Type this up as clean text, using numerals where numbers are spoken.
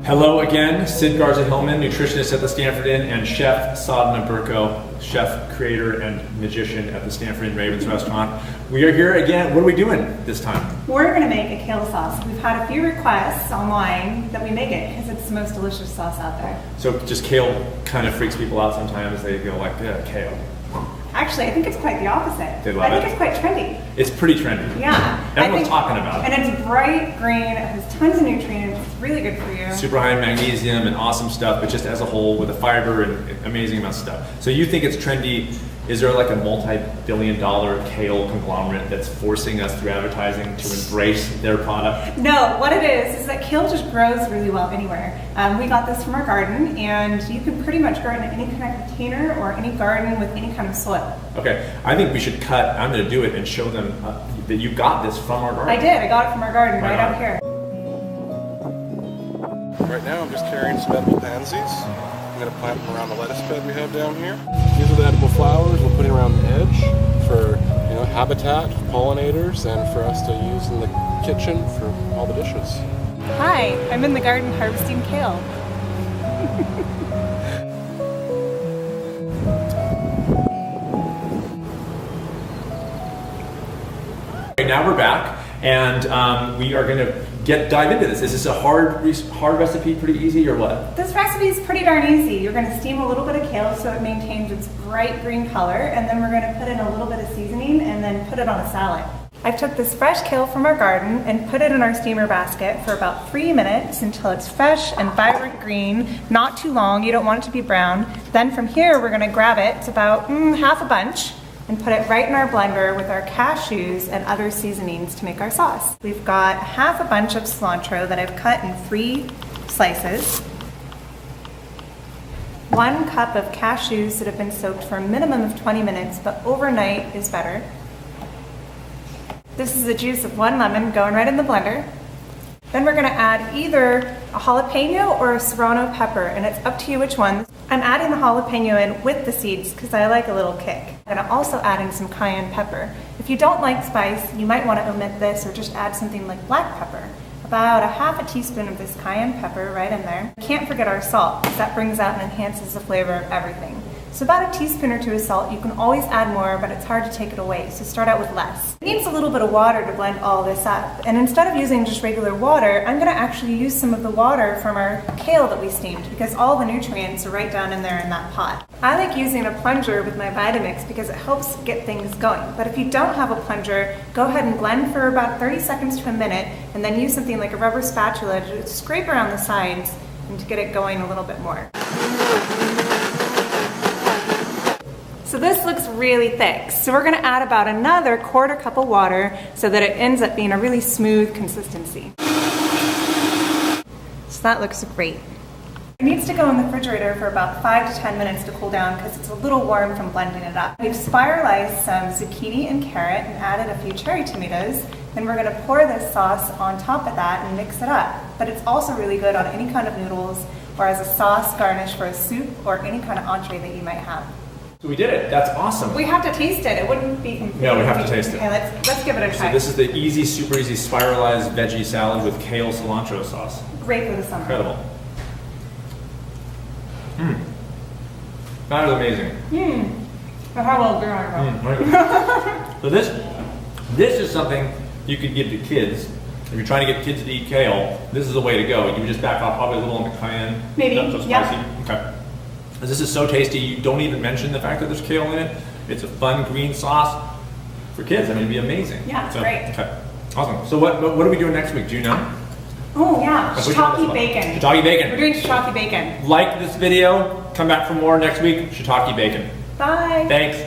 Hello again, Sid Garza-Hillman, nutritionist at the Stanford Inn, and Chef Sadhana Berkow, chef, creator, and magician at the Stanford Inn Ravens restaurant. We are here again. What are we doing this time? We're going to make a kale sauce. We've had a few requests online that we make it because it's the most delicious sauce out there. So just kale kind of freaks people out sometimes. They go like, yeah, kale. Actually, I think it's quite the opposite. They love it. I think it's quite trendy. It's pretty trendy. Yeah. Everyone's talking about it. And it's bright green, it has tons of nutrients, it's really good for you. Super high in magnesium and awesome stuff, but just as a whole with the fiber and amazing amounts of stuff. So you think it's trendy. Is there like a multi-billion-dollar kale conglomerate that's forcing us through advertising to embrace their product? No, what it is that kale just grows really well anywhere. We got this from our garden, and you can pretty much grow it in any kind of container or any garden with any kind of soil. Okay, I think we should cut. I'm going to do it and show them that you got this from our garden. I did. I got it from our garden right out here. Right now I'm just carrying some edible pansies. I'm going to plant them around the lettuce bed we have down here. These are the edible flowers we're putting around the edge for habitat, for pollinators, and for us to use in the kitchen for all the dishes. Hi, I'm in the garden harvesting kale. Okay, now we're back, and we are going to dive into this. Is this a hard recipe, pretty easy, or what? This recipe is pretty darn easy. You're going to steam a little bit of kale so it maintains its bright green color, and then we're going to put in a little bit of seasoning and then put it on a salad. I took this fresh kale from our garden and put it in our steamer basket for about 3 minutes until it's fresh and vibrant green, not too long, you don't want it to be brown. Then from here we're going to grab it, it's about half a bunch, and put it right in our blender with our cashews and other seasonings to make our sauce. We've got half a bunch of cilantro that I've cut in 3 slices. 1 cup of cashews that have been soaked for a minimum of 20 minutes, but overnight is better. This is the juice of 1 lemon going right in the blender. Then we're gonna add either a jalapeno or a serrano pepper, and it's up to you which one. I'm adding the jalapeno in with the seeds because I like a little kick. I'm gonna also add in some cayenne pepper. If you don't like spice, you might wanna omit this or just add something like black pepper. About a half a teaspoon of this cayenne pepper right in there. Can't forget our salt, because that brings out and enhances the flavor of everything. So about a teaspoon or 2 of salt. You can always add more, but it's hard to take it away, so start out with less. It needs a little bit of water to blend all this up. And instead of using just regular water, I'm gonna actually use some of the water from our kale that we steamed, because all the nutrients are right down in there in that pot. I like using a plunger with my Vitamix because it helps get things going. But if you don't have a plunger, go ahead and blend for about 30 seconds to a minute, and then use something like a rubber spatula to scrape around the sides and to get it going a little bit more. So this looks really thick. So we're gonna add about another 1/4 cup of water so that it ends up being a really smooth consistency. So that looks great. It needs to go in the refrigerator for about 5 to 10 minutes to cool down because it's a little warm from blending it up. We've spiralized some zucchini and carrot and added a few cherry tomatoes. And we're gonna pour this sauce on top of that and mix it up. But it's also really good on any kind of noodles or as a sauce garnish for a soup or any kind of entree that you might have. So we did it. That's awesome. We have to taste it. It wouldn't be complete. No, we have to taste it. Okay, let's give it a try. So this is the easy, super easy spiralized veggie salad with kale cilantro sauce. Great for the summer. Incredible. That is amazing. I have a little beer on it. So this is something you could give to kids. If you're trying to get kids to eat kale, this is the way to go. You would just back off probably a little on the cayenne. Maybe, Not so spicy. yeah. Okay. This is so tasty. You don't even mention the fact that there's kale in it. It's a fun green sauce for kids. I mean, it'd be amazing. Yeah, it's great. Okay. Awesome. So what are we doing next week? Do you know? Oh yeah, Which one is shiitake it? bacon. Shiitake bacon. We're doing shiitake bacon. Like this video. Come back for more next week. Shiitake bacon. Bye. Thanks.